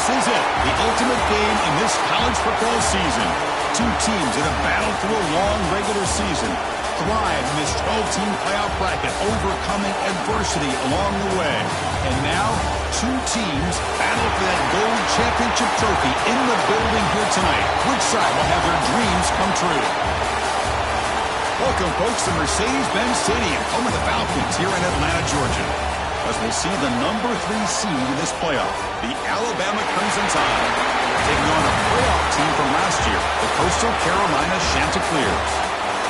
This is it, the ultimate game in this college football season. Two teams that have battled through a long regular season, thrive in this 12-team playoff bracket, overcoming adversity along the way. And now, two teams battle for that gold championship trophy in the building here tonight. Which side will have their dreams come true? Welcome, folks, to Mercedes-Benz Stadium, home of the Falcons here in Atlanta, Georgia, as we'll see the number 3 seed in this playoff, the Alabama Crimson Tide, taking on a playoff team from last year, the Coastal Carolina Chanticleers.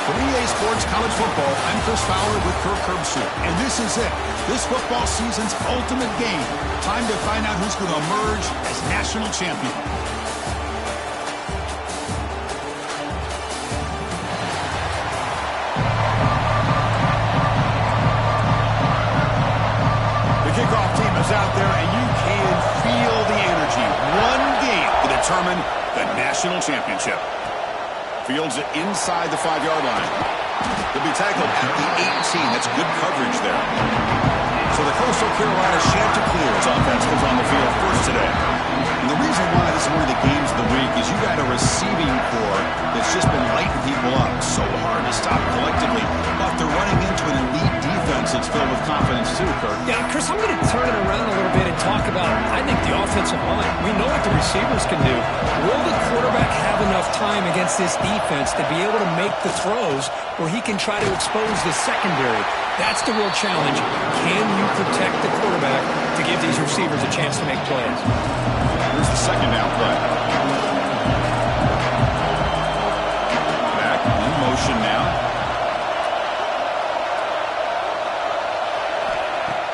For EA Sports College Football, I'm Chris Fowler with Kirk Herbstreit, and this is it, this football season's ultimate game. Time to find out who's going to emerge as national champion. Kickoff team is out there, and you can feel the energy. One game to determine the national championship. Fields it inside the 5-yard line. He'll be tackled at the 18. That's good coverage there. So the Coastal Carolina Chanticleers offense comes on the field first today. And the reason why this is one of the games of the week is you got a receiving corps that's just been lighting people up. So hard to stop collectively. But they're running into an elite defense that's filled with confidence too, Kirk. Yeah, Chris, I'm going to turn it around a little bit and talk about, I think, the offensive line. We know what the receivers can do. Will the quarterback have enough time against this defense to be able to make the throws where he can try to expose the secondary? That's the real challenge. Can you protect the quarterback to give these receivers a chance to make plays? Here's the second down play. Back in motion now.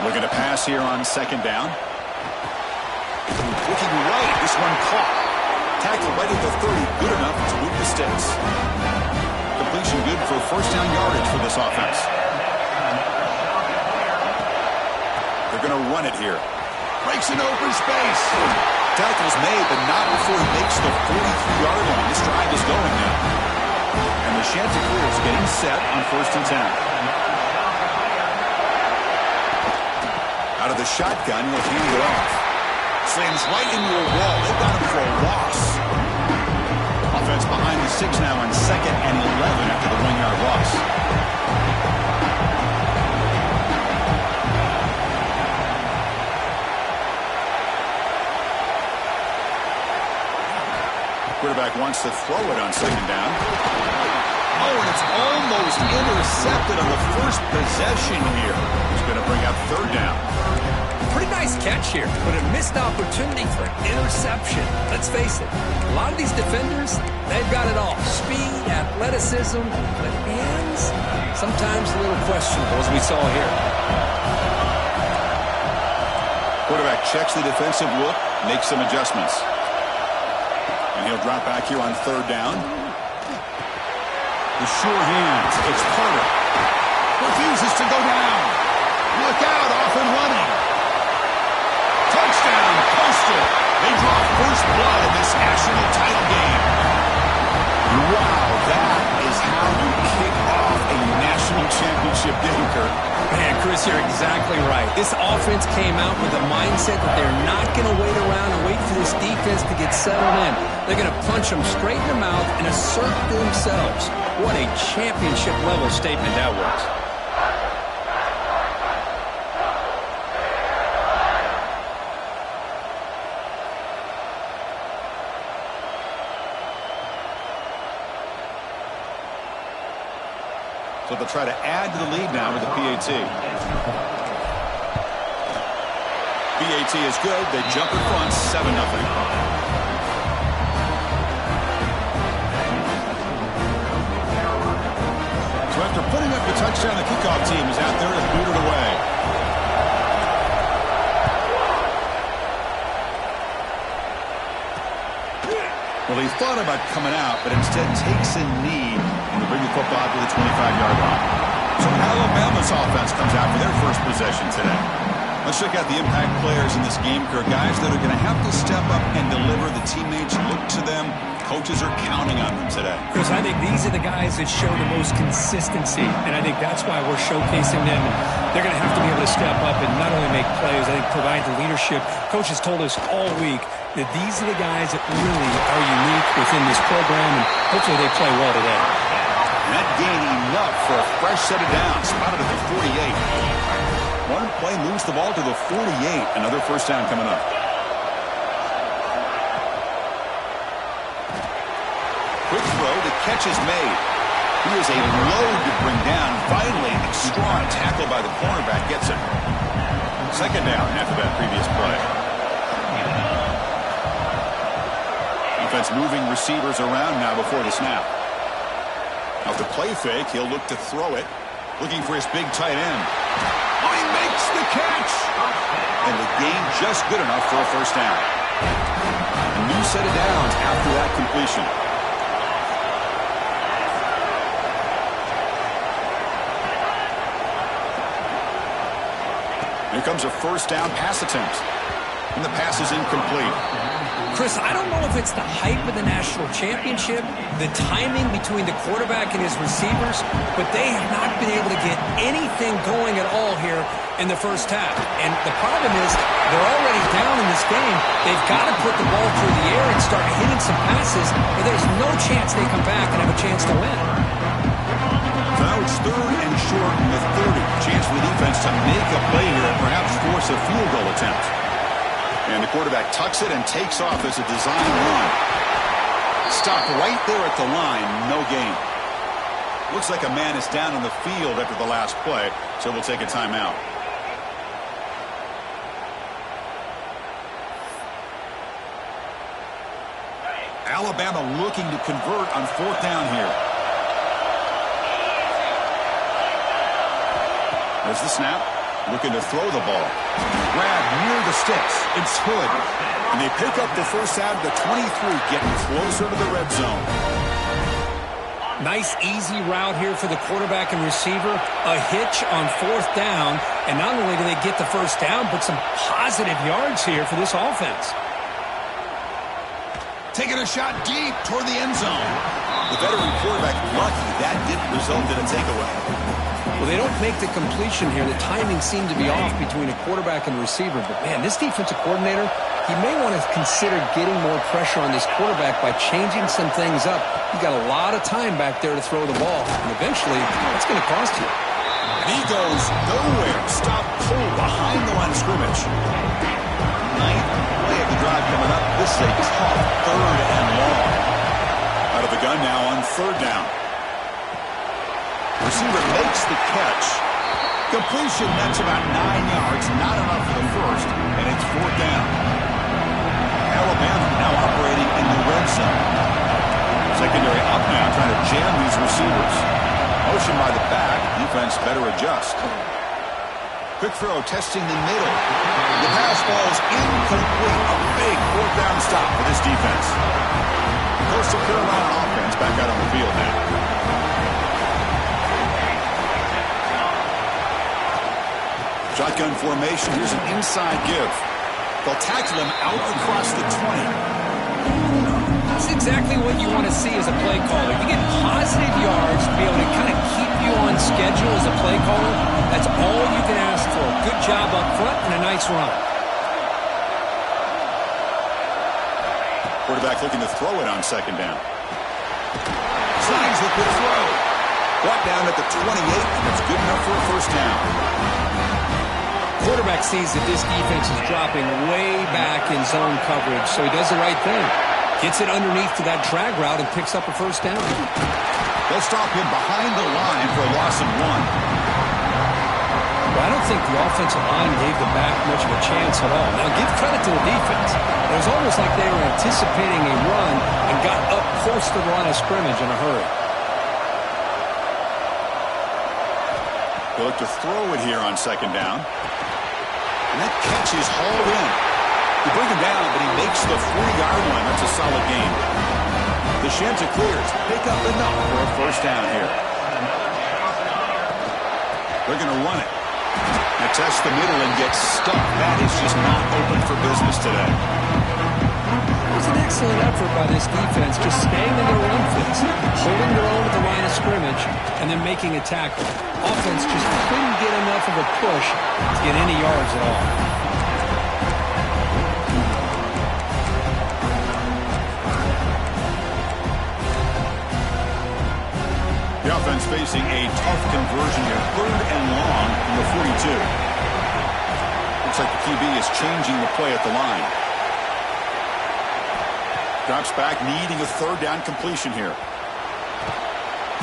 Looking to pass here on second down. Looking right. This one caught. Tackled right at the 30. Good enough to move the sticks. Completion good for first down yardage for this offense. They're going to run it here. Breaks into open space. Tackle's made, but not before he makes the 43-yard line. This drive is going now. And the Chanticleers getting set on first and 10. Out of the shotgun, he'll hand it off. Slams right into a wall. They've got him for a loss. Offense behind the 6 now on second and 11 after the 1-yard loss. Quarterback wants to throw it on second down. Oh, and it's almost intercepted on the first possession here. He's going to bring up third down. Pretty nice catch here, but a missed opportunity for interception. Let's face it, a lot of these defenders, they've got it all. Speed, athleticism, but hands, sometimes a little questionable, as we saw here. Quarterback checks the defensive look, makes some adjustments. And he'll drop back here on third down. The sure hands. It's Carter. Refuses to go down. Look out, off and running. Touchdown, Coastal. They draw first blood in this national title game. Wow, that is how you kick off a national championship game, Kirk. Man, Chris, you're exactly right. This offense came out with a mindset that they're not going to wait around and wait for this defense to get settled in. They're going to punch them straight in the mouth and assert themselves. What a championship-level statement that was. So they'll try to add to the lead now with the PAT. PAT is good. They jump in front, 7-0. So after putting up the touchdown, the kickoff team is out there to boot it away. Well, he thought about coming out, but instead takes a knee and will bring the football to the 25-yard line. So Alabama's offense comes out for their first possession today. Let's check out the impact players in this game, Kirk. Guys that are going to have to step up and deliver. The teammates look to them. Coaches are counting on them today. Chris, I think these are the guys that show the most consistency, and I think that's why we're showcasing them. And they're going to have to be able to step up and not only make plays, I think provide the leadership. Coaches told us all week that these are the guys that really are unique within this program, and hopefully they play well today. And that gain enough for a fresh set of downs, spotted at the 48. One play moves the ball to the 48. Another first down coming up. Quick throw. The catch is made. He is a load to bring down. Finally, a strong tackle by the cornerback gets it. Second down after that previous play. Defense moving receivers around now before the snap. Now the play fake, he'll look to throw it. Looking for his big tight end. Oh, he makes the catch! And the gain just good enough for a first down. A new set of downs after that completion. Here comes a first down pass attempt. And the pass is incomplete. Chris, I don't know if it's the hype of the national championship, the timing between the quarterback and his receivers, but they have not been able to get anything going at all here in the first half. And the problem is they're already down in this game. They've got to put the ball through the air and start hitting some passes, or there's no chance they come back and have a chance to win. So now it's third and short in the 30. Chance for the defense to make a play here and perhaps force a field goal attempt. And the quarterback tucks it and takes off as a design run. Stopped right there at the line, no gain. Looks like a man is down on the field after the last play, so we'll take a timeout. Alabama looking to convert on fourth down here. There's the snap. Looking to throw the ball. Grab near the sticks. It's Hood. And they pick up the first down to 23, getting closer to the red zone. Nice, easy route here for the quarterback and receiver. A hitch on fourth down. And not only do they get the first down, but some positive yards here for this offense. Taking a shot deep toward the end zone. The veteran quarterback lucky that didn't result in a takeaway. Well, they don't make the completion here. The timing seemed to be off between a quarterback and a receiver. But, man, this defensive coordinator, he may want to consider getting more pressure on this quarterback by changing some things up. He's got a lot of time back there to throw the ball. And eventually, that's going to cost you. And he goes nowhere. Stop pull behind the line of scrimmage. Ninth play of the drive coming up. This is a tough third and long. Out of the gun now on third down. Receiver makes the catch. Completion, that's about 9 yards. Not enough for the first, and it's fourth down. Alabama now operating in the red zone. Secondary up now, trying to jam these receivers. Motion by the back. Defense better adjust. Quick throw, testing the middle. The pass ball's incomplete. A big fourth down stop for this defense. The Coastal Carolina offense back out on the field now. Shotgun formation. Here's an inside give. They'll tackle him out across the 20. That's exactly what you want to see as a play caller. You get positive yards to be able to kind of keep you on schedule as a play caller. That's all you can ask for. Good job up front and a nice run. Quarterback looking to throw it on second down. Slides with the throw. Brought down at the 28, and it's good enough for a first down. Quarterback sees that this defense is dropping way back in zone coverage, so he does the right thing. Gets it underneath to that drag route and picks up a first down. They'll stop him behind the line for a loss of 1. Well, I don't think the offensive line gave the back much of a chance at all. Now, give credit to the defense. It was almost like they were anticipating a run and got up close to the line of scrimmage in a hurry. They'll look to throw it here on second down. And that catch is hauled in. You bring him down, but he makes the 40-yard line. That's a solid gain. The Shanta clears. Pick up enough for a first down here. They're going to run it. They test the middle and get stuck. That is just not open for business today. It was an excellent effort by this defense, just staying in their run fits, holding their own at the line of scrimmage, and then making a tackle. Offense just couldn't get enough of a push to get any yards at all. The offense facing a tough conversion here. 3rd and long from the 42. Looks like the QB is changing the play at the line. Drops back, needing a 3rd down completion here.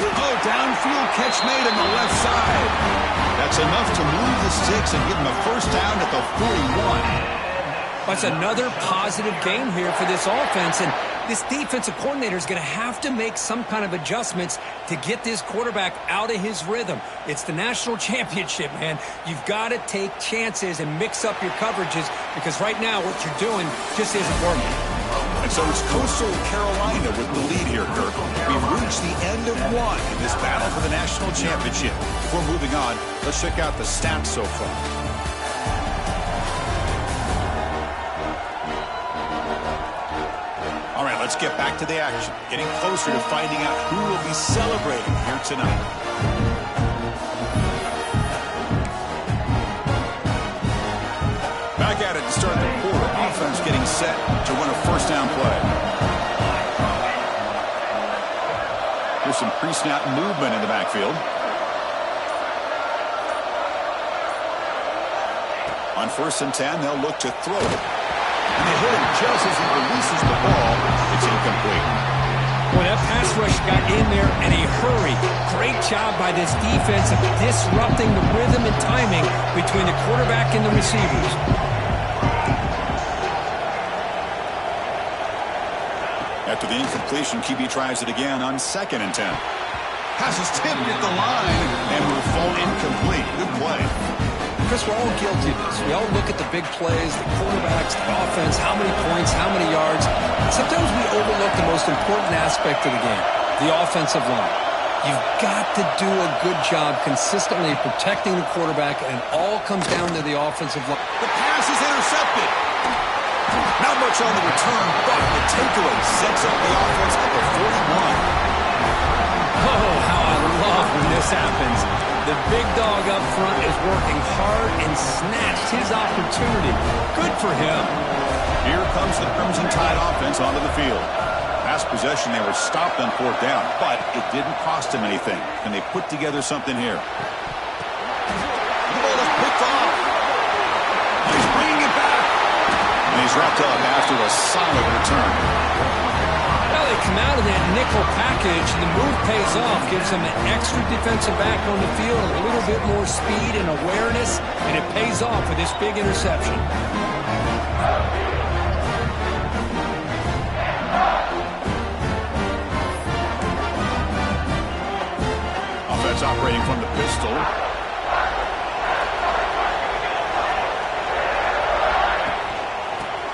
Oh, downfield catch made on the left side. That's enough to move the sticks and give him a 1st down at the 41. That's another positive game here for this offense, and this defensive coordinator is going to have to make some kind of adjustments to get this quarterback out of his rhythm. It's the national championship, man. You've got to take chances and mix up your coverages because right now what you're doing just isn't working. And so it's Coastal Carolina with the lead here, Kirk. We've reached the end of one in this battle for the national championship. Before moving on, let's check out the stats so far. All right, let's get back to the action. Getting closer to finding out who will be celebrating here tonight. Back at it to start the quarter. Offense getting set to run a 1st down play. There's some pre-snap movement in the backfield. On 1st and 10, they'll look to throw it. And they hit him just as he releases the ball. It's incomplete. Well, that pass rush got in there in a hurry. Great job by this defense of disrupting the rhythm and timing between the quarterback and the receivers. After the incompletion, QB tries it again on 2nd and 10. Pass is tipped at the line and will fall incomplete. Good play. Chris, we're all guilty of this. We all look at the big plays, the quarterbacks, the offense, how many points, how many yards. Sometimes we overlook the most important aspect of the game, the offensive line. You've got to do a good job consistently protecting the quarterback, and it all comes down to the offensive line. The pass is intercepted. Not much on the return, but the takeaway sets up the offense at the 41. Oh, how I love when this happens. The big dog up front is working hard and snatched his opportunity. Good for him. Here comes the Crimson Tide offense onto the field. Last possession, they were stopped on 4th down, but it didn't cost them anything. And they put together something here. The ball is picked off. He's bringing it back. And he's wrapped up after a solid return. Well, they come out of that nickel package, and the move pays off, gives them an extra defensive back on the field, a little bit more speed and awareness, and it pays off with this big interception. Offense operating from the pistol.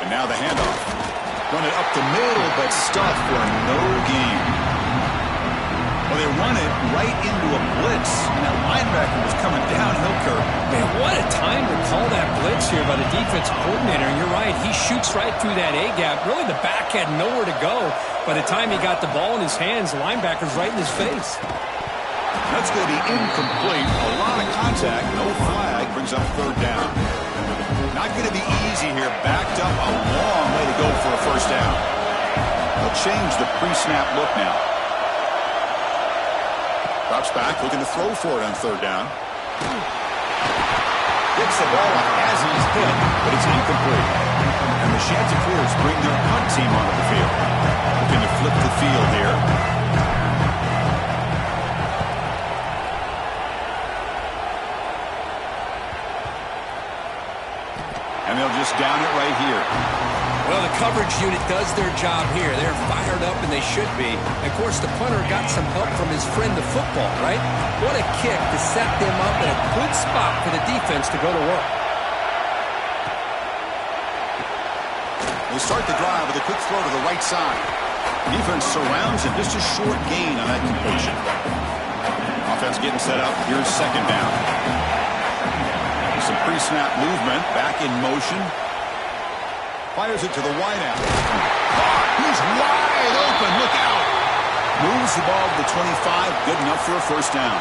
And now the handoff. Run it up the middle, but stuffed for no gain. Well, they run it right into a blitz, and that linebacker was coming downhill, Kirk. Man, what a time to call that blitz here by the defensive coordinator. And you're right, he shoots right through that A-gap. Really, the back had nowhere to go. By the time he got the ball in his hands, the linebacker's right in his face. That's going to be incomplete. A lot of contact, no flag, brings up 3rd down. Not going to be easy here. Backed up a long way to go for a 1st down. They'll change the pre-snap look now. Drops back, looking to throw for it on 3rd down. Gets the ball as he's hit, but it's incomplete. And the Chanticleers bring their punt team onto the field. Looking to flip the field here. And they'll just down it right here. Well, the coverage unit does their job here. They're fired up, and they should be. And of course, the punter got some help from his friend, the football, right? What a kick to set them up in a good spot for the defense to go to work. They start the drive with a quick throw to the right side. Defense surrounds him. Just a short gain on that completion. Offense getting set up. Here's 2nd down. Pre-snap movement, back in motion. Fires it to the wideout. He's wide open, look out. Moves the ball to the 25, good enough for a first down.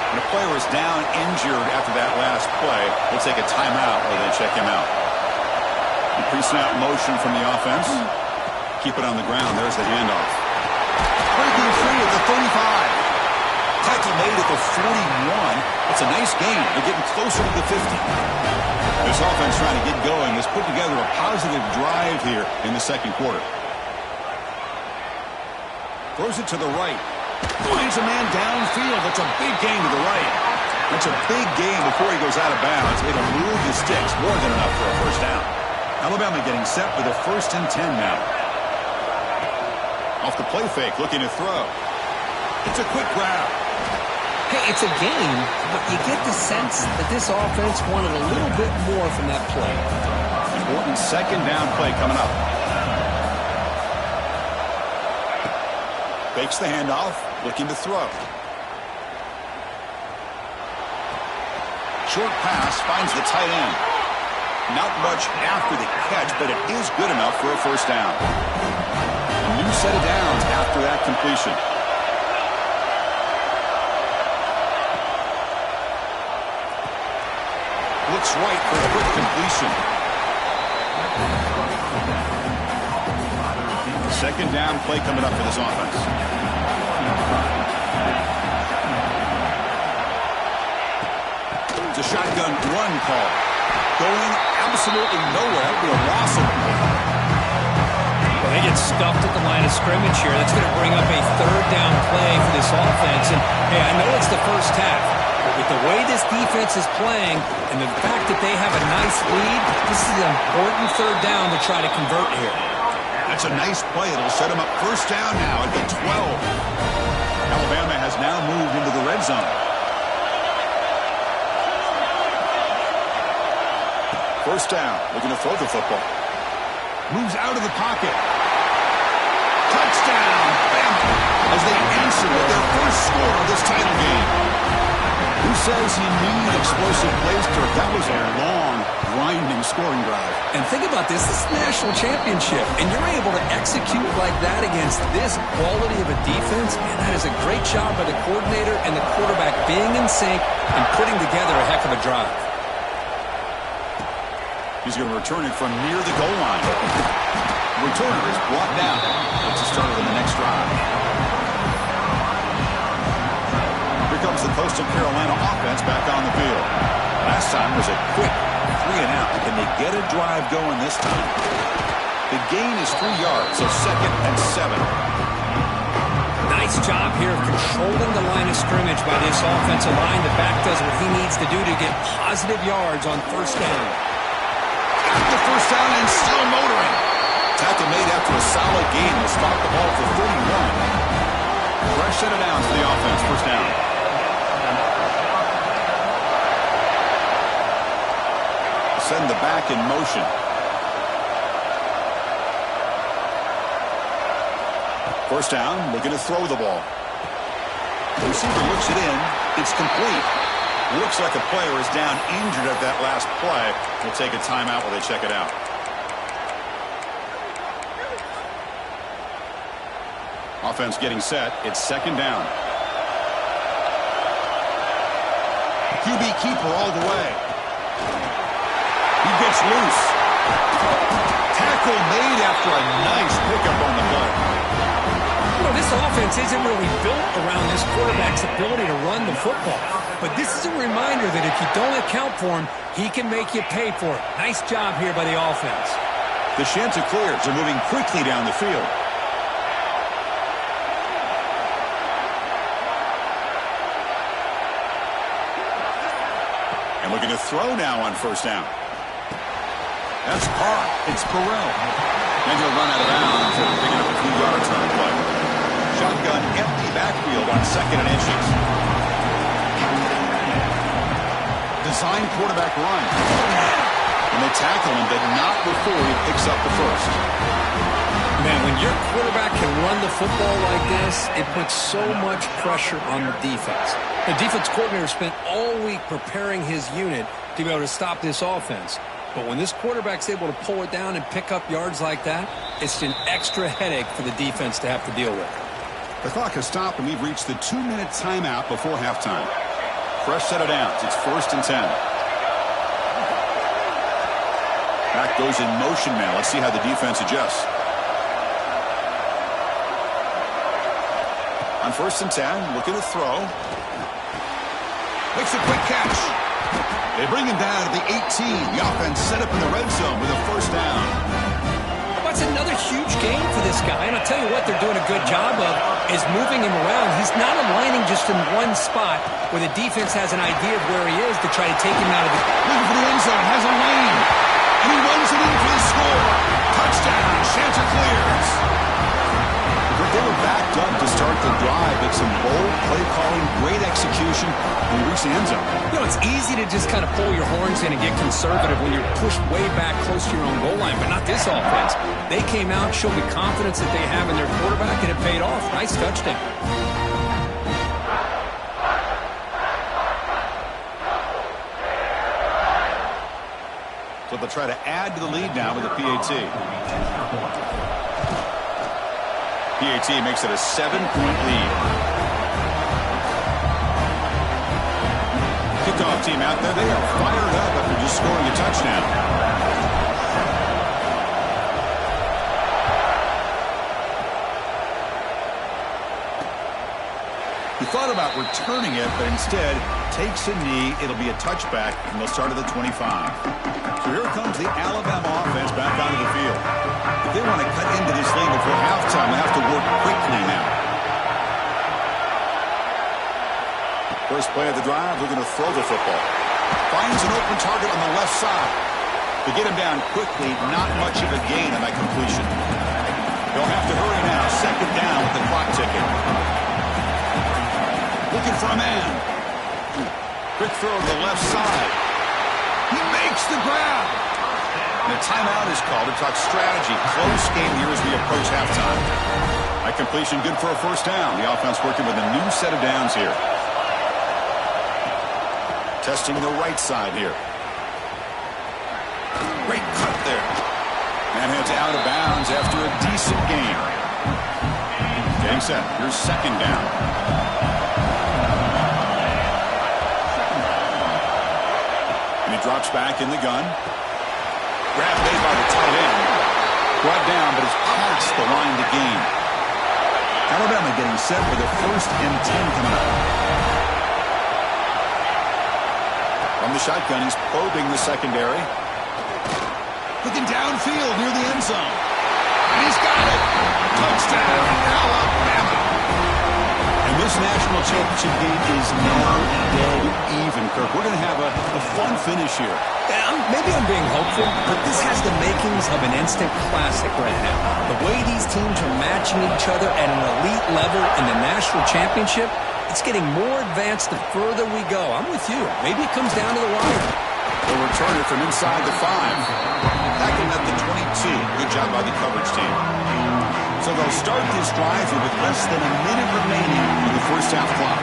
When a player is down injured after that last play, we'll take a timeout or they check him out. The pre-snap motion from the offense. Keep it on the ground. There's the handoff. Breaking free at the 35. Tackle made at the 41. It's a nice gain. They're getting closer to the 50. This offense trying to get going has put together a positive drive here in the second quarter. Throws it to the right. Finds a man downfield. That's a big gain to the right. That's a big gain before he goes out of bounds. It'll move the sticks. More than enough for a first down. Alabama getting set for the 1st and 10 now. Off the play fake, looking to throw. It's a quick grab. Hey, it's a game, but you get the sense that this offense wanted a little bit more from that play. Important second down play coming up. Fakes the handoff, looking to throw. Short pass finds the tight end. Not much after the catch, but it is good enough for a first down. A new set of downs after that completion. Looks right for a quick completion. Second down play coming up for this offense. It's a shotgun run call. Going absolutely nowhere. That'll be a loss of it. Well, they get stuffed at the line of scrimmage here. That's going to bring up a third down play for this offense. And, hey, I know it's the first half, but with the way this defense is playing and the fact that they have a nice lead, this is an important third down to try to convert here. That's a nice play. It'll set them up first down now at the 12. Alabama has now moved into the red zone. First down, looking to throw the football. Moves out of the pocket. Touchdown! Bama! As they answer with their first score of this title game. Who says you need explosive plays, Kirk? That was a long, grinding scoring drive. And think about this. This is a national championship, and you're able to execute like that against this quality of a defense, and that is a great job by the coordinator and the quarterback being in sync and putting together a heck of a drive. He's going to return it from near the goal line. The returner is brought down. It's the start of the next drive. Here comes the Coastal Carolina offense back on the field. Last time was a quick 3-and-out. Can they get a drive going this time? The gain is 3 yards, so 2nd and 7. Nice job here of controlling the line of scrimmage by this offensive line. The back does what he needs to do to get positive yards on first down. Got the first down and still motoring. Tackle made after a solid gain. Will stop the ball for 31. Fresh set of downs for the offense. First down. Send the back in motion. First down, looking to throw the ball. The receiver looks it in. It's complete. Looks like a player is down injured at that last play. We'll take a timeout while they check it out. Offense getting set. It's second down. QB keeper all the way. He gets loose. Tackle made after a nice pickup on the play. You know, this offense isn't really built around this quarterback's ability to run the football. But this is a reminder that if you don't account for him, he can make you pay for it. Nice job here by the offense. The Chanticleers are moving quickly down the field. And looking to throw now on first down. That's Carr. It's Burrell. And he'll run out of bounds and picking up a few yards on the play. Shotgun empty backfield on 2nd and inches. Design quarterback run. And they tackle him, but not before he picks up the first. Man, when your quarterback can run the football like this, it puts so much pressure on the defense. The defense coordinator spent all week preparing his unit to be able to stop this offense. But when this quarterback's able to pull it down and pick up yards like that, it's an extra headache for the defense to have to deal with. The clock has stopped, and we've reached the 2-minute timeout before halftime. Fresh set of downs. It's 1st and 10. Back goes in motion now. Let's see how the defense adjusts. On 1st and 10, looking to throw. Makes a quick catch. They bring him down to the 18. The offense set up in the red zone with a 1st down. That's another huge game for this guy. And I'll tell you what they're doing a good job of is moving him around. He's not aligning just in one spot where the defense has an idea of where he is to try to take him out of the... Looking for the end zone. Has a lane. And he runs it in for the score. Touchdown. Chanticleers. But they were backed up to start the drive, but some bold play calling, great execution, and we reach the end zone. You know, it's easy to just kind of pull your horns in and get conservative when you're pushed way back close to your own goal line, but not this offense. They came out, showed the confidence that they have in their quarterback, and it paid off. Nice touchdown. So they'll try to add to the lead now with a PAT. PAT makes it a 7-point lead. Kickoff team out there. They are fired up after just scoring a touchdown. He thought about returning it, but instead takes a knee. It'll be a touchback, and they'll start at the 25. So here comes the Alabama offense back onto the field. If they want to cut into this lead before halftime, they have to work quickly now. First play of the drive, they're going to throw the football. Finds an open target on the left side. To get him down quickly, not much of a gain on that completion. They'll have to hurry now. 2nd down with the clock ticking. Looking for a man. Quick throw to the left side. He makes the grab. And a timeout is called to talk strategy. Close game here as we approach halftime. That completion good for a 1st down. The offense working with a new set of downs here. Testing the right side here. Great cut there. And heads out of bounds after a decent game. Getting set. Here's 2nd down. And he drops back in the gun. Grab made by the tight end. Brought down, but is past the line to gain. Alabama getting set for the 1st and 10 coming up. From the shotgun, he's probing the secondary. Looking downfield near the end zone. And he's got it. Touchdown, Alabama. And this national championship game is now dead even, Kirk. We're going to have a fun finish here. Yeah, maybe I'm being hopeful, but this has the makings of an instant classic right now. The way these teams are matching each other at an elite level in the national championship, it's getting more advanced the further we go. I'm with you. Maybe it comes down to the wire. They'll return it from inside the 5. Tackling at the 22. Good job by the coverage team. So they'll start this drive here with less than a minute remaining in the 1st half clock.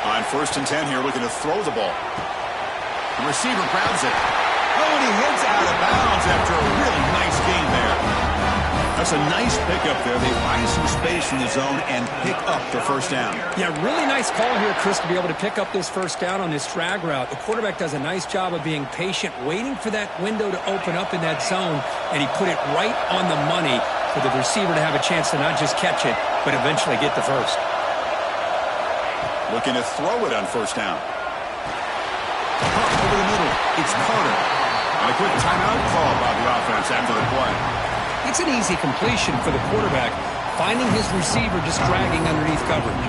On 1st and 10 here, looking to throw the ball. The receiver grabs it. Oh, and he heads out of bounds after a really nice game there. That's a nice pickup there. They find some space in the zone and pick up the 1st down. Yeah, really nice call here, Chris, to be able to pick up this 1st down on this drag route. The quarterback does a nice job of being patient, waiting for that window to open up in that zone, and he put it right on the money for the receiver to have a chance to not just catch it, but eventually get the 1st. Looking to throw it on 1st down. Over the middle, it's Carter. And a quick timeout call by the offense after the play. It's an easy completion for the quarterback, finding his receiver just dragging underneath coverage.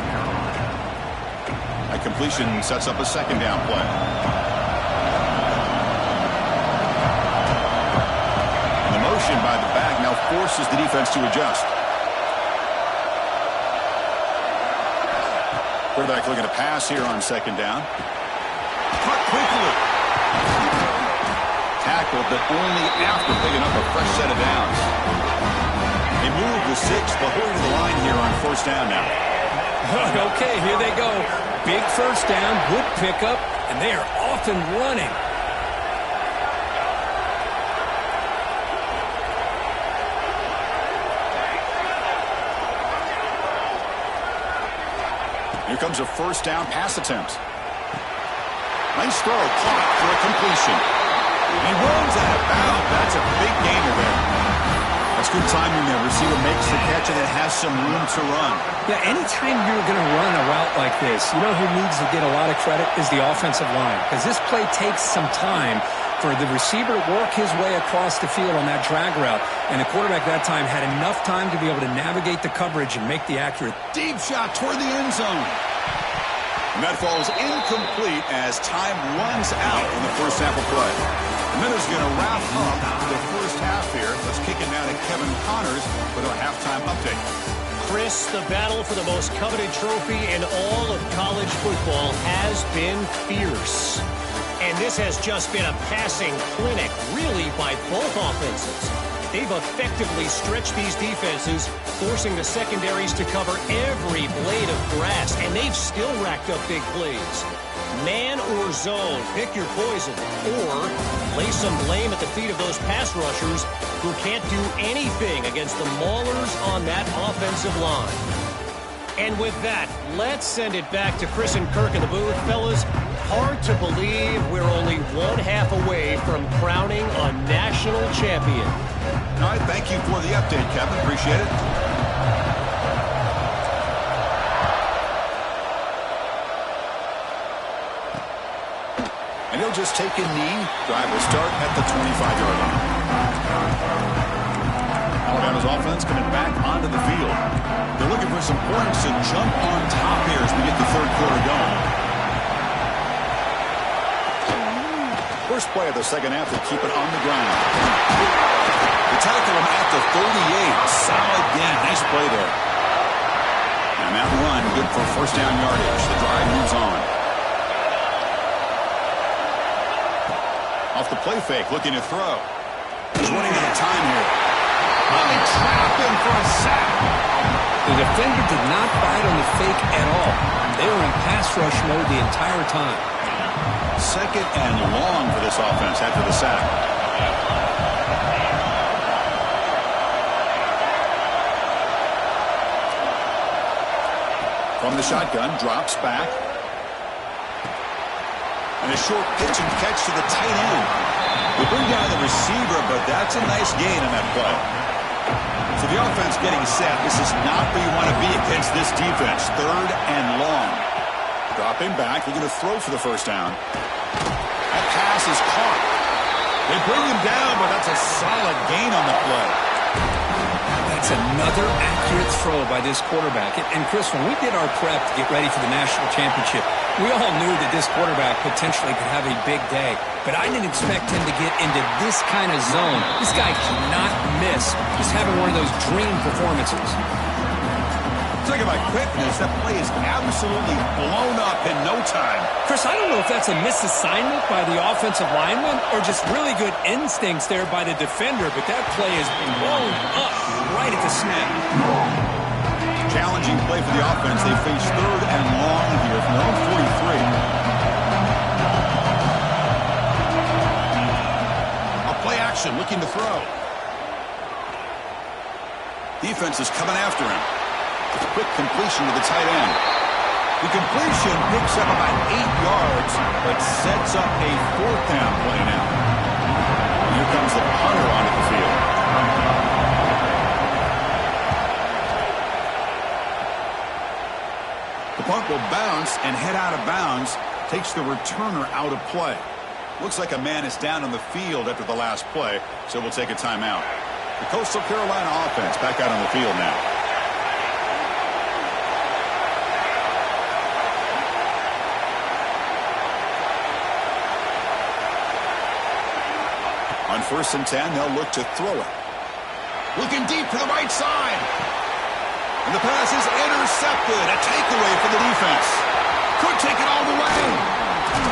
That completion sets up a 2nd down play. And the motion by the back now forces the defense to adjust. Quarterback looking to pass here on 2nd down. Cut quickly. Tackled, but only after picking up a fresh set of downs. They move the 6th, but hurry to the line here on first down now. Okay, here they go. Big first down, good pickup, and they are off and running. Here comes a first down pass attempt. Nice throw, caught for a completion. He runs out of bounds. That's a big gainer there. That's good timing there. Receiver makes the catch and it has some room to run. Yeah, anytime you're going to run a route like this, you know who needs to get a lot of credit is the offensive line. Because this play takes some time for the receiver to work his way across the field on that drag route. And the quarterback that time had enough time to be able to navigate the coverage and make the accurate. Deep shot toward the end zone. And that falls incomplete as time runs out in the first half of play. And then is going to wrap up the first half here. Let's kick it now to Kevin Connors with our halftime update. Chris, the battle for the most coveted trophy in all of college football has been fierce. And this has just been a passing clinic, really, by both offenses. They've effectively stretched these defenses, forcing the secondaries to cover every blade of grass, and they've still racked up big plays. Man or zone, pick your poison, or lay some blame at the feet of those pass rushers who can't do anything against the maulers on that offensive line. And with that, let's send it back to Chris and Kirk in the booth. Fellas, hard to believe we're only one half away from crowning a national champion. All right, thank you for the update, Kevin. Appreciate it. And he'll just take a knee. Drive will start at the 25-yard line. Alabama's offense coming back onto the field. They're looking for some points to jump on top here as we get the third quarter going. First play of the second half to keep it on the ground. They tackle him at the 38. Solid gain. Nice play there. And that run good for first down yardage. The drive moves on. Off the play fake, looking to throw. He's running out of time here. Oh, they trapped him for a sack. The defender did not bite on the fake at all. They were in pass rush mode the entire time. Second and long for this offense after the sack. From the shotgun, drops back. And a short pitch and catch to the tight end. They bring down the receiver, but that's a nice gain on that play. So the offense getting set. This is not where you want to be against this defense. Third and long. Dropping back, looking to throw for the first down. That pass is caught. They bring him down, but that's a solid gain on the play. That's another accurate throw by this quarterback. And Chris, when we did our prep to get ready for the national championship, we all knew that this quarterback potentially could have a big day. But I didn't expect him to get into this kind of zone. This guy cannot miss. He's having one of those dream performances. Talking about quickness, that play is absolutely blown up in no time. Chris, I don't know if that's a misassignment by the offensive lineman or just really good instincts there by the defender, but that play is blown up right at the snap. Challenging play for the offense. They face third and long here from their own 43. A play action, looking to throw. Defense is coming after him. Quick completion to the tight end. The completion picks up about 8 yards, but sets up a fourth down play now. And here comes the punter onto the field. The punt will bounce and head out of bounds. Takes the returner out of play. Looks like a man is down on the field after the last play, so we'll take a timeout. The Coastal Carolina offense back out on the field now. On 1st and 10, they'll look to throw it. Looking deep to the right side. And the pass is intercepted. A takeaway for the defense. Could take it all the way.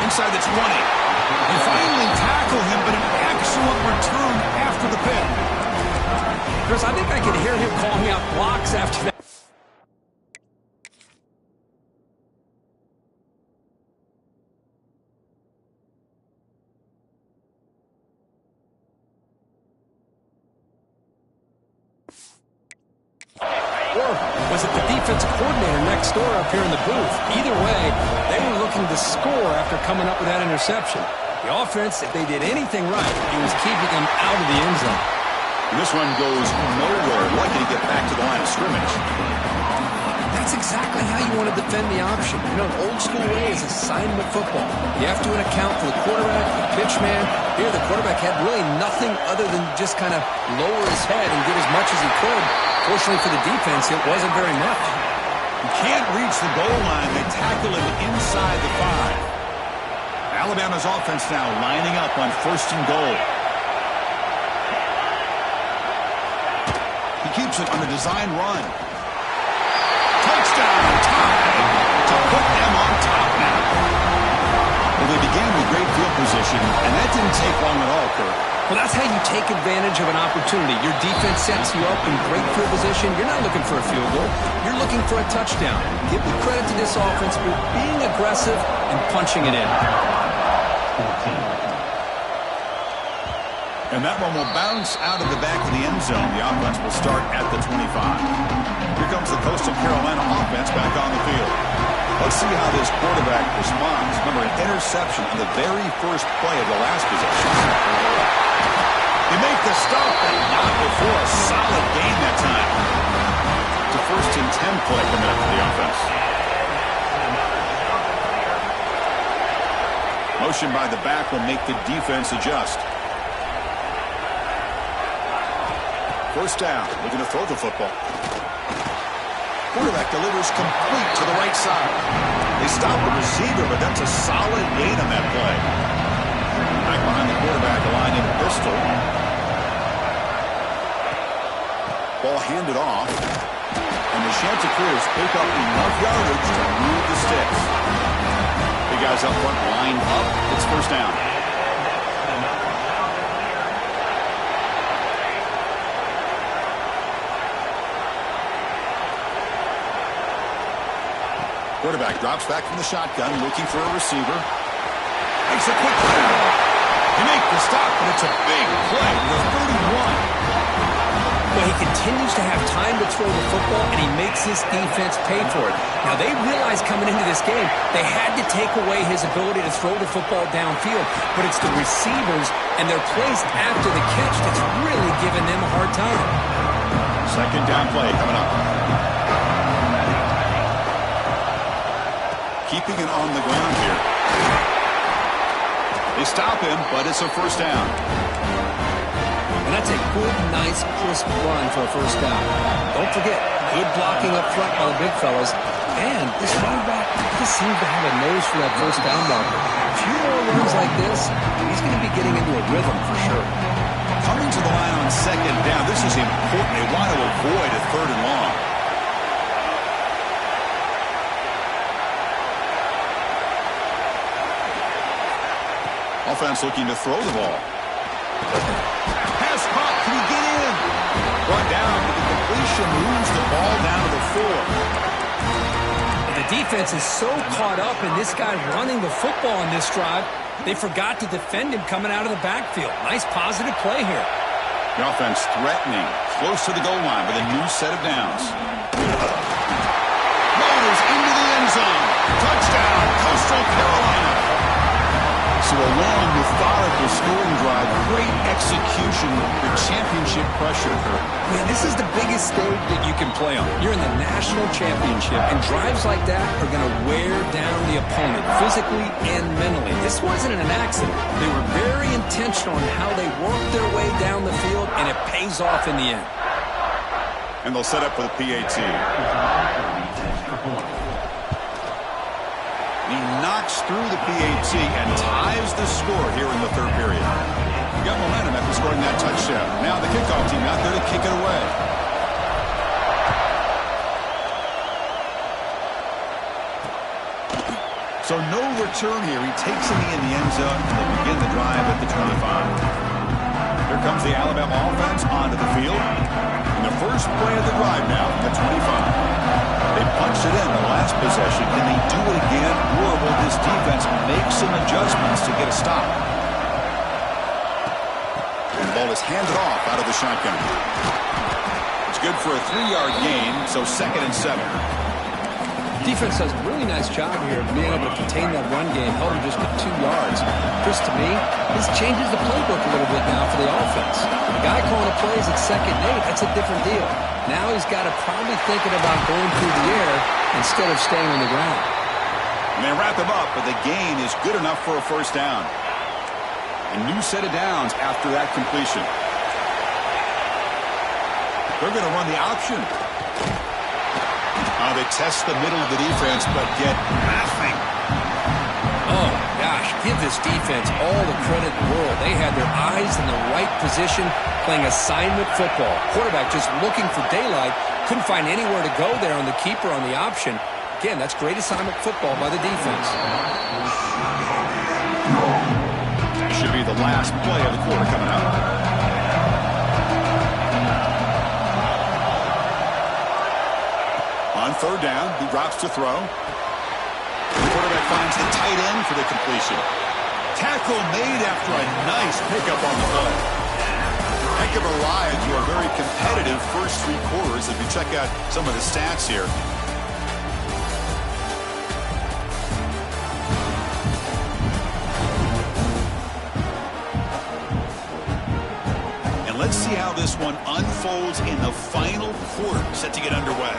Inside the 20. They finally tackle him, but an excellent return after the pick. Chris, I think I could hear him calling out blocks after that. Was it the defensive coordinator next door up here in the booth? Either way, they were looking to score after coming up with that interception. The offense, if they did anything right, it was keeping them out of the end zone. And this one goes nowhere. Lucky to get back to the line of scrimmage. That's exactly how you want to defend the option. You know, an old-school way is assignment football. You have to account for the quarterback, the pitch man. Here, the quarterback had really nothing other than just kind of lower his head and get as much as he could. Fortunately for the defense, it wasn't very much. You can't reach the goal line. They tackle him inside the 5. Alabama's offense now lining up on 1st and goal. He keeps it on the design run. Touchdown time to put them on top now. Well, they began with great field position, and that didn't take long at all, Kurt. Well, that's how you take advantage of an opportunity. Your defense sets you up in great field position. You're not looking for a field goal. You're looking for a touchdown. Give the credit to this offense for being aggressive and punching it in. And that one will bounce out of the back of the end zone. The offense will start at the 25. Here comes the Coastal Carolina offense back on the field. Let's see how this quarterback responds. Remember, an interception on the very first play of the last possession. They make the stop, and not before a solid gain that time. It's a 1st and 10 play coming up for the offense. Motion by the back will make the defense adjust. 1st down, looking to throw the football. Quarterback delivers complete to the right side. They stop the receiver, but that's a solid gain on that play. Back behind the quarterback, a line in a pistol. Ball handed off. And the Chanticleers pick up enough yardage to move the sticks. The guys up front line up. It's 1st down. Quarterback drops back from the shotgun, looking for a receiver. Makes a quick play. He makes the stop, but it's a big play to the 31. Well, he continues to have time to throw the football, and he makes his defense pay for it. Now, they realized coming into this game they had to take away his ability to throw the football downfield, but it's the receivers and their plays after the catch that's really giving them a hard time. 2nd down play coming up. Keeping it on the ground here. They stop him, but it's a 1st down. And that's a good, nice, crisp run for a 1st down. Don't forget, good blocking up front by the big fellas. And this running back just seems to have a nose for that 1st down marker. A few more runs like this, he's going to be getting into a rhythm for sure. Coming to the line on 2nd down, this is important. They want to avoid a 3rd and long. Offense looking to throw the ball. Pass caught. Can he get in? Brought down, but the completion moves the ball down to the 4. The defense is so caught up in this guy running the football on this drive, they forgot to defend him coming out of the backfield. Nice positive play here. The offense threatening, close to the goal line with a new set of downs. Motors into the end zone. Touchdown, Coastal Carolina. So a long, methodical scoring drive, great execution with championship pressure. Man, this is the biggest stage that you can play on. You're in the national championship, and drives like that are going to wear down the opponent physically and mentally. This wasn't an accident. They were very intentional in how they worked their way down the field, and it pays off in the end. And they'll set up for the PAT. He knocks through the PAT and ties the score here in the 3rd period. You got momentum after scoring that touchdown. Now the kickoff team out there to kick it away. So no return here. He takes it in the end zone, and they begin the drive at the 25. Here comes the Alabama offense onto the field. And the first play of the drive now from the 25. They punched it in the last possession. Can they do it again, or will this defense make some adjustments to get a stop? And the ball is handed off out of the shotgun. It's good for a 3-yard gain, so 2nd and 7. Defense does a really nice job here of being able to contain that run game, held him just to 2 yards. Chris, to me, this changes the playbook a little bit now for the offense. The guy calling the plays at 2nd and 8, that's a different deal. Now he's got to probably thinking about going through the air instead of staying on the ground. And they wrap him up, but the gain is good enough for a 1st down. A new set of downs after that completion. They're going to run the option. They test the middle of the defense, but get nothing. Oh, gosh, give this defense all the credit in the world. They had their eyes in the right position, playing assignment football. Quarterback just looking for daylight, couldn't find anywhere to go there on the keeper on the option. Again, that's great assignment football by the defense. That should be the last play of the quarter coming up. On 3rd down, he drops to throw. The quarterback finds the tight end for the completion. Tackle made after a nice pickup on the play. Heck of a ride to a very competitive first 3 quarters as we check out some of the stats here. And let's see how this one unfolds in the final quarter set to get underway.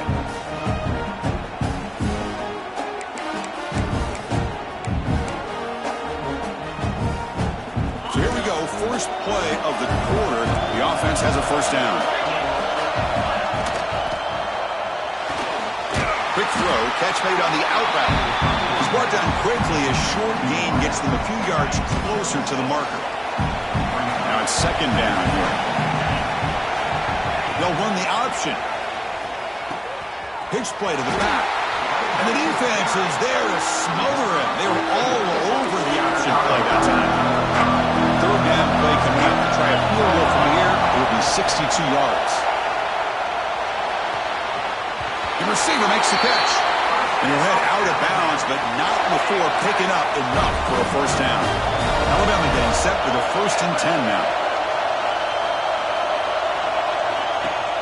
First play of the quarter, the offense has a 1st down. Quick throw, catch made on the out route. He's brought down quickly as short gain gets them a few yards closer to the marker. Now it's 2nd down here. They'll run the option. Pitch play to the back. And the defense is there to smother him. They were all over the option play that time. 3rd down play coming up to try a field goal from here. It will be 62 yards. The receiver makes the catch. And he'll head out of bounds, but not before picking up enough for a 1st down. Alabama getting set for the 1st and 10 now.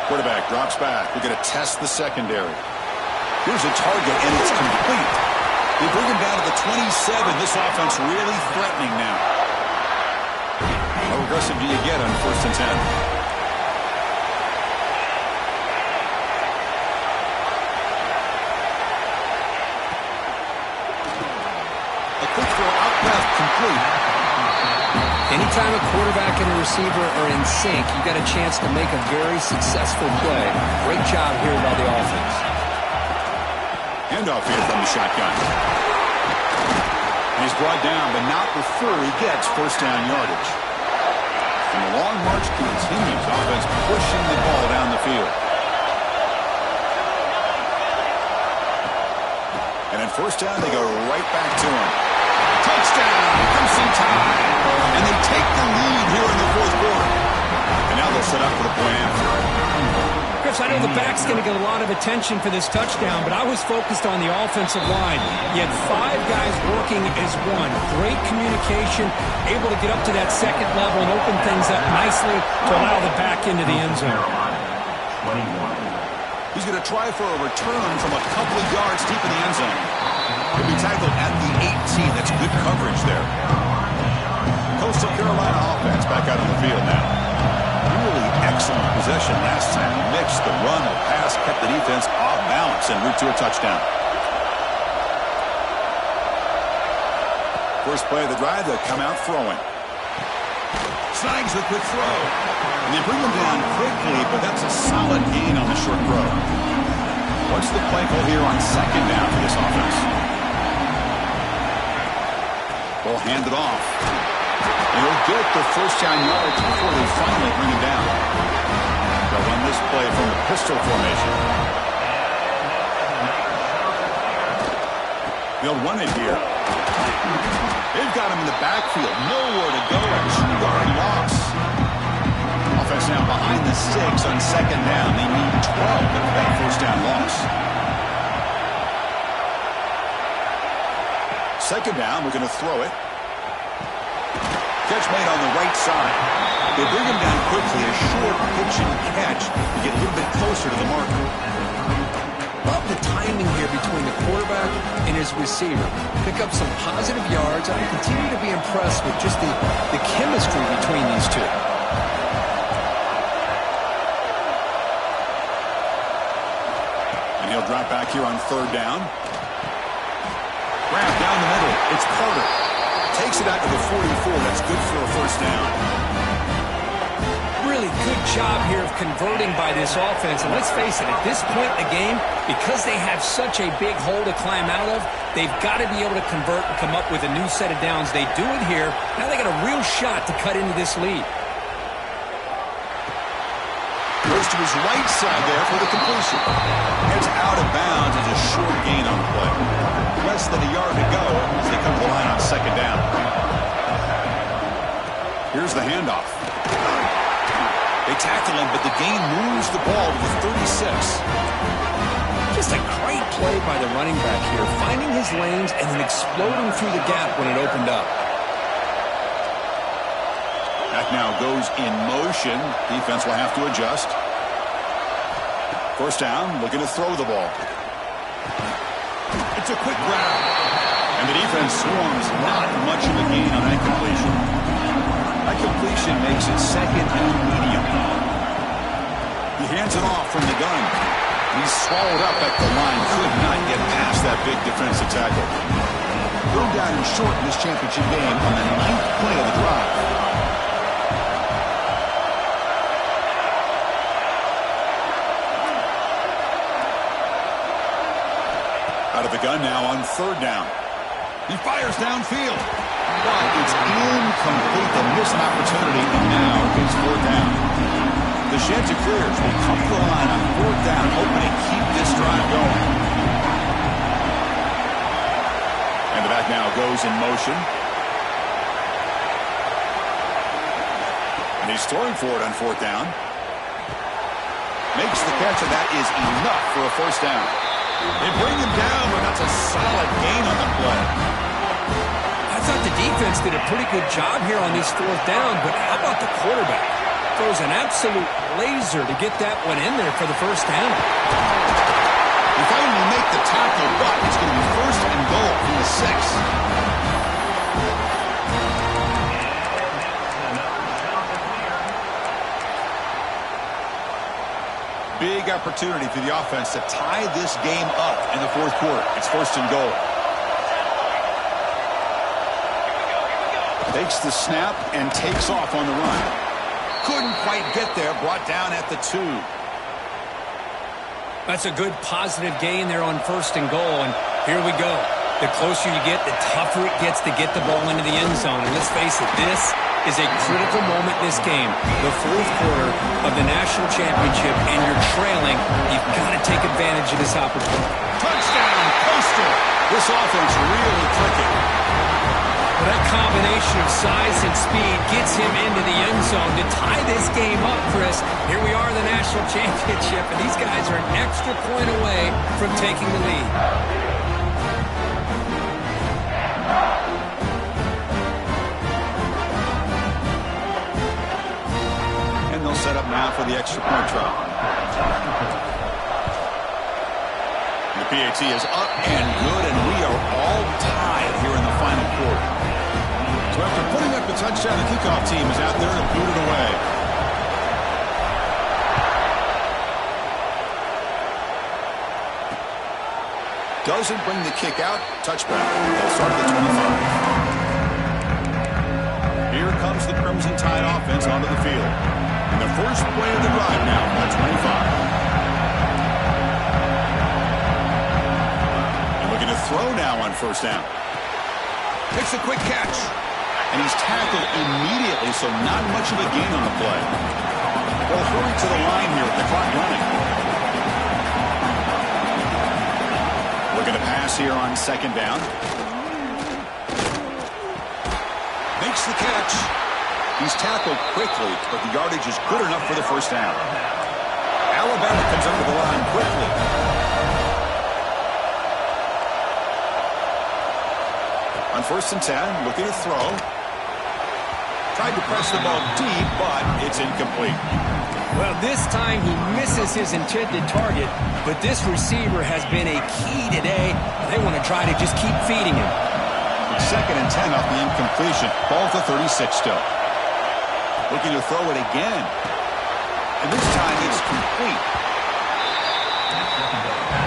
Quarterback drops back. We're going to test the secondary. Here's a target, and it's complete. They bring him down to the 27. This offense really threatening now. How aggressive do you get on 1st and 10? A quick throw out path complete. Anytime a quarterback and a receiver are in sync, you got a chance to make a very successful play. Great job here by the offense. Handoff here from the shotgun. He's brought down, but not before he gets 1st down yardage. And the long march continues. Offense pushing the ball down the field. And at 1st down, they go right back to him. Touchdown! Crimson Tide! And they take the lead here in the 4th quarter. And now they'll set up for the point after. Chris, I know the back's going to get a lot of attention for this touchdown, but I was focused on the offensive line. You had 5 guys working as one. Great communication, able to get up to that 2nd level and open things up nicely to allow the back into the end zone. He's going to try for a return from a couple of yards deep in the end zone. He'll be tackled at the 18. That's good coverage there. Coastal Carolina offense back out on the field now. Really excellent possession last time. Mixed the run, the pass, kept the defense off balance en route to a touchdown. First play of the drive, they'll come out throwing. Snags the quick throw. And they bring him down quickly, but that's a solid gain on the short throw. What's the play call here on 2nd down for this offense? They'll hand it off. And he'll get the 1st down yards before they finally bring him down. They'll run this play from the pistol formation. They'll run it here. They've got him in the backfield. Nowhere to go. A 2-yard loss. Offense now behind the 6 on 2nd down. They need 12 for that 1st down loss. 2nd down, we're going to throw it. Catch made on the right side. They bring him down quickly. A short pitch and catch to get a little bit closer to the marker. Love the timing here between the quarterback and his receiver. Pick up some positive yards, and I continue to be impressed with just the chemistry between these two. And he'll drop back here on third down. Grab down the middle. It's Carter. Takes it out to the 44. That's good for a first down. Really good job here of converting by this offense. And let's face it, at this point in the game, because they have such a big hole to climb out of, they've got to be able to convert and come up with a new set of downs. They do it here. Now they got a real shot to cut into this lead. Goes to his right side there for the completion. Heads out of bounds as a short gain on the play. Less than a yard to go as they come to the line on second down. Here's the handoff. They tackle him, but the gain moves the ball to the 36. Just a great play by the running back here, finding his lanes and then exploding through the gap when it opened up. That now goes in motion. Defense will have to adjust. First down, looking to throw the ball. It's a quick grab. And the defense swarms. Not much of a gain on that completion. That completion makes it second and medium. He hands it off from the gun. He's swallowed up at the line. Could not get past that big defensive tackle. Thrown down and short in this championship game on the 9th play of the drive. Out of the gun now on third down. He fires downfield. But it's incomplete. The missed opportunity, and now it's fourth down. The Sheds are clear as we come to the line on fourth down, hoping to keep this drive going. And the back now goes in motion. And he's throwing for it on fourth down. Makes the catch, and that is enough for a first down. They bring him down, but that's a solid gain on the play. I thought the defense did a pretty good job here on this fourth down, but how about the quarterback? Throws an absolute laser to get that one in there for the first down. They finally make the tackle, but it's going to be first and goal from the 6. Big opportunity for the offense to tie this game up in the fourth quarter. It's first and goal. Takes the snap and takes off on the run. Couldn't quite get there. Brought down at the 2. That's a good positive gain there on first and goal. And here we go. The closer you get, the tougher it gets to get the ball into the end zone. And let's face it, this is a critical moment in this game. The fourth quarter of the national championship, and you're trailing. You've got to take advantage of this opportunity. Touchdown, Coastal. This offense really clicking. Well, that combination of size and speed gets him into the end zone to tie this game up, Chris. Here we are in the national championship, and these guys are an extra point away from taking the lead. Set up now for the extra point try. The PAT is up and good, and we are all tied here in the final quarter. So after putting up the touchdown, the kickoff team is out there to boot it away. Doesn't bring the kick out. Touchback. They'll start at the 25. Here comes the Crimson Tide offense onto the field. The first play of the drive now, that's 25. And looking to throw now on first down. Takes a quick catch. And he's tackled immediately, so not much of a gain on the play. They'll hurry to the line here with the clock running. Looking to pass here on second down. Makes the catch. He's tackled quickly, but the yardage is good enough for the first down. Alabama comes up to the line quickly. On first and 10, looking to throw. Tried to press the ball deep, but it's incomplete. Well, this time he misses his intended target, but this receiver has been a key today. They want to try to just keep feeding him. 2nd and 10 off the incompletion. Ball to 36 still. Looking to throw it again. And this time it's complete.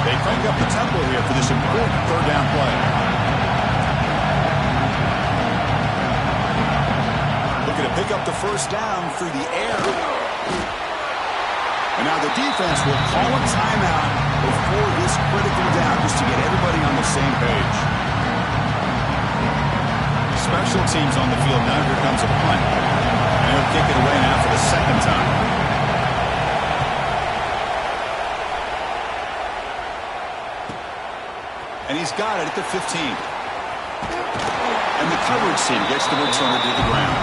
They crank up the tempo here for this important 3rd down play. Looking to pick up the 1st down through the air. And now the defense will call a timeout before this critical down just to get everybody on the same page. Special teams on the field now. Here comes a punt. And he'll kick it away now for the 2nd time. And he's got it at the 15. And the coverage team gets the returner to the ground.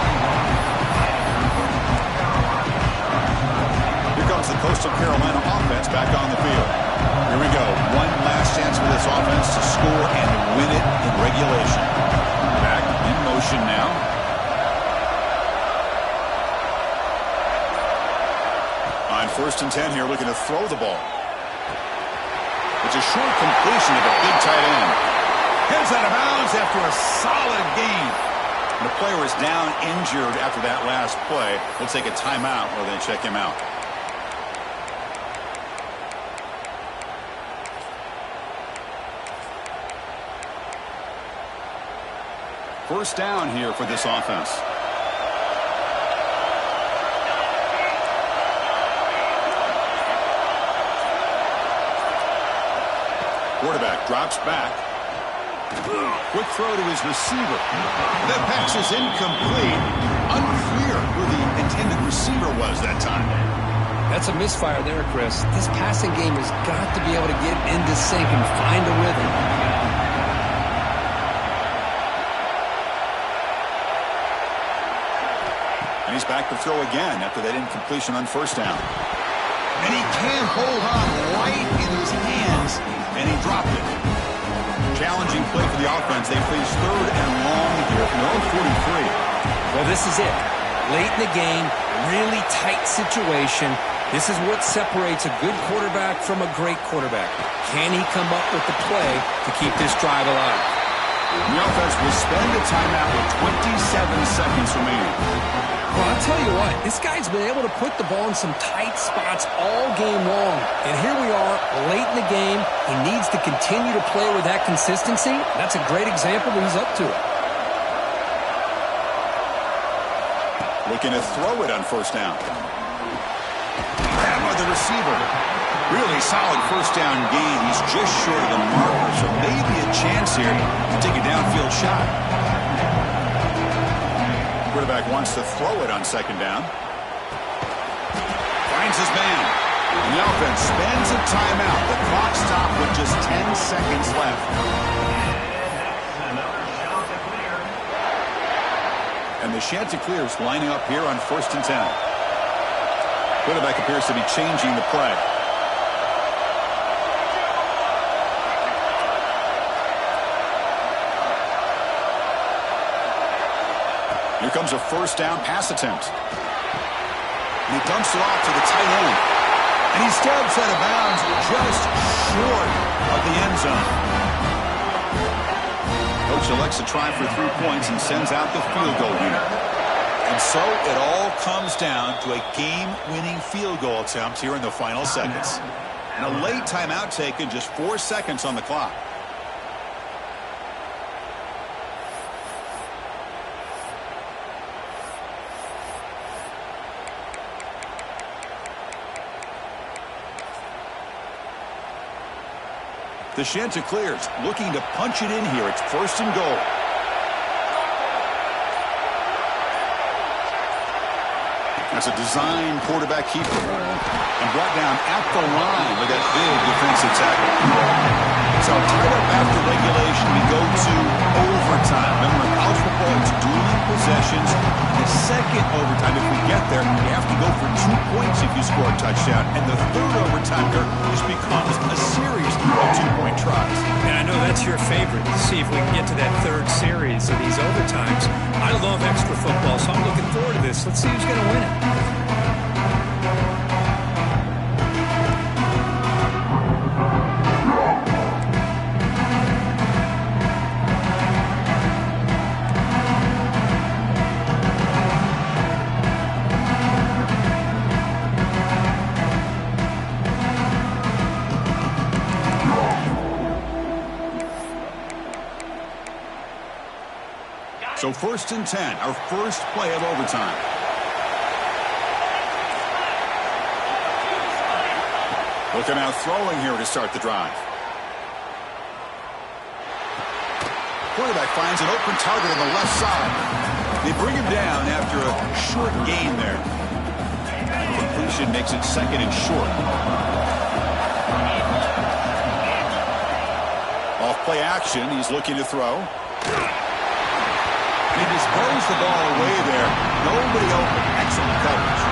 Here comes the Coastal Carolina offense back on the field. Here we go. One last chance for this offense to score and win it in regulation. Back in motion now. On 1st and 10 here, looking to throw the ball. It's a short completion of a big tight end. Heads out of bounds after a solid gain. The player is down injured after that last play. We'll take a timeout while they check him out. First down here for this offense. Quarterback drops back. Quick throw to his receiver. That pass is incomplete. Unclear who the intended receiver was that time. That's a misfire there, Chris. This passing game has got to be able to get into sync and find a rhythm. And he's back to throw again after that incompletion on 1st down. And he can't hold on right in his hands, and he dropped it. Challenging play for the offense. They face 3rd and long here from their own 43. Well, this is it. Late in the game, really tight situation. This is what separates a good quarterback from a great quarterback. Can he come up with the play to keep this drive alive? The offense will spend a timeout with 27 seconds remaining. Well, I'll tell you what, this guy's been able to put the ball in some tight spots all game long. And here we are, late in the game. He needs to continue to play with that consistency. That's a great example that he's up to it. Looking to throw it on 1st down. Grab by the receiver. Really solid 1st down gain. He's just short of the marker, so maybe a chance here to take a downfield shot. Quarterback wants to throw it on 2nd down. Finds his man. And the offense spends a timeout. The clock stopped with just 10 seconds left. And the Chanticleers lining up here on 1st and 10. Quarterback appears to be changing the play. Here comes a 1st down pass attempt. And he dumps it off to the tight end. And he steps out of bounds just short of the end zone. Coach elects to try for 3 points and sends out the field goal unit. And so it all comes down to a game-winning field goal attempt here in the final seconds. And a late timeout taken, just 4 seconds on the clock. The Chanticleers looking to punch it in here. It's 1st and goal. That's a design quarterback keeper. And brought down at the line with that big defensive tackle. So tied up after regulation, we go to overtime. Remember, in college football, it's dueling possessions. In the 2nd overtime, if we get there, you have to go for 2 points if you score a touchdown. And the 3rd overtime here just becomes a series of 2-point tries. And I know that's your favorite. See if we can get to that third series of these overtimes. I love extra football, so I'm looking forward to this. Let's see who's going to win it. So 1st and 10, our first play of overtime. Looking out throwing here to start the drive. Quarterback finds an open target on the left side. They bring him down after a short gain there. Completion makes it 2nd and short. Off play action, he's looking to throw. He just throws the ball away there. Nobody open. Excellent coverage.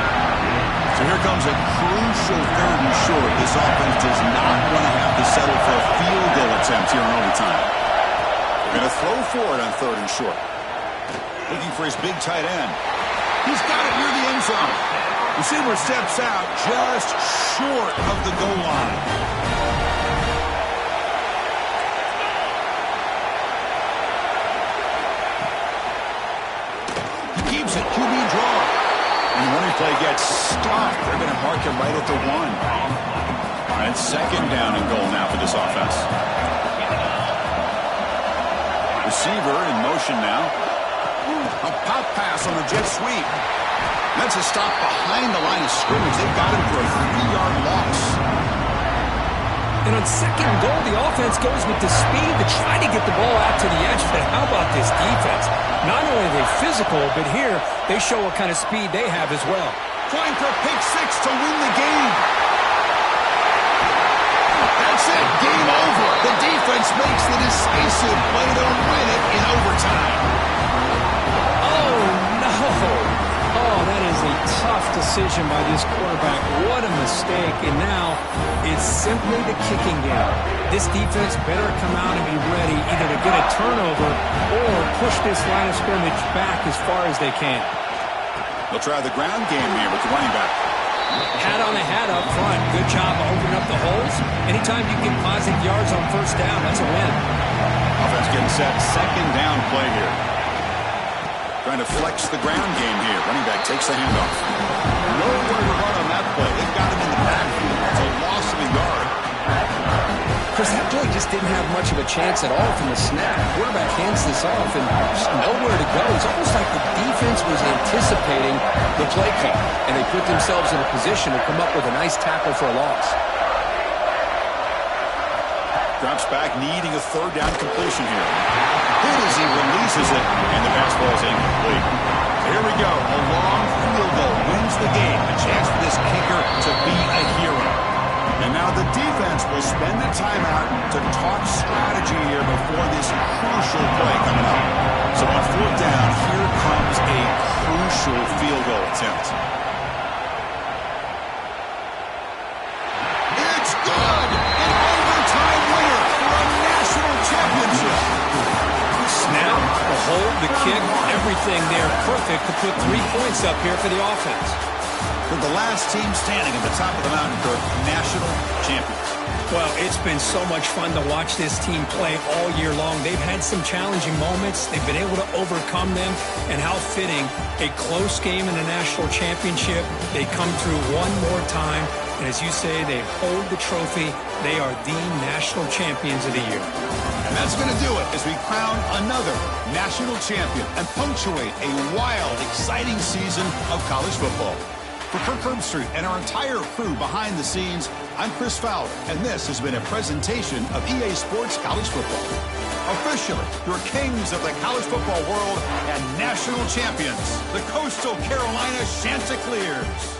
So here comes a crucial 3rd and short. This offense does not want to have to settle for a field goal attempt here in overtime. They're going to throw for it on 3rd and short. Looking for his big tight end. He's got it near the end zone. Receiver steps out just short of the goal line. Keeps it, QB draw. And the running play gets stopped. They're going to mark him right at the 1. All right, 2nd down and goal now for this offense. Receiver in motion now. A pop pass on the jet sweep. That's a stop behind the line of scrimmage. They've got him for a 3-yard loss. And on 2nd and goal, the offense goes with the speed to try to get the ball out to the edge. But how about this defense? Not only are they physical, but here they show what kind of speed they have as well. Trying for a pick 6 to win the game. That's it. Game over. The defense makes the decisive play to win it in overtime. Oh, no. Oh, that is a tough decision by this quarterback. What a mistake. And now it's simply the kicking game. This defense better come out and be ready either to get a turnover or push this line of scrimmage back as far as they can. They'll try the ground game here with the running back. Hat on a hat up front. Good job of opening up the holes. Anytime you get positive yards on 1st down, that's a win. Offense getting set. 2nd down play here. Trying to flex the ground game here. Running back takes the handoff. Nowhere to run on that play. They've got him in the backfield. It's a loss of a yard. Chris, that play just didn't have much of a chance at all from the snap. Quarterback hands this off and just nowhere to go. It's almost like the defense was anticipating the play call, and they put themselves in a position to come up with a nice tackle for a loss. Drops back, needing a 3rd down completion here. Good as he releases it, and the pass ball is incomplete. Here we go. A long field goal wins the game. A chance for this kicker to be a hero. And now the defense will spend the timeout to talk strategy here before this crucial play coming up. So on 4th down, here comes a crucial field goal attempt. It's good! An overtime winner for a national championship. Snap, the hold, the kick, everything there perfect to put 3 points up here for the offense. They're the last team standing at the top of the mountain for national champions. Well, it's been so much fun to watch this team play all year long. They've had some challenging moments. They've been able to overcome them. And how fitting, a close game in the national championship. They come through one more time. And as you say, they hold the trophy. They are the national champions of the year. And that's going to do it as we crown another national champion and punctuate a wild, exciting season of college football. For Kirk Herbstreit and our entire crew behind the scenes, I'm Chris Fowler, and this has been a presentation of EA Sports College Football. Officially, your kings of the college football world and national champions, the Coastal Carolina Chanticleers.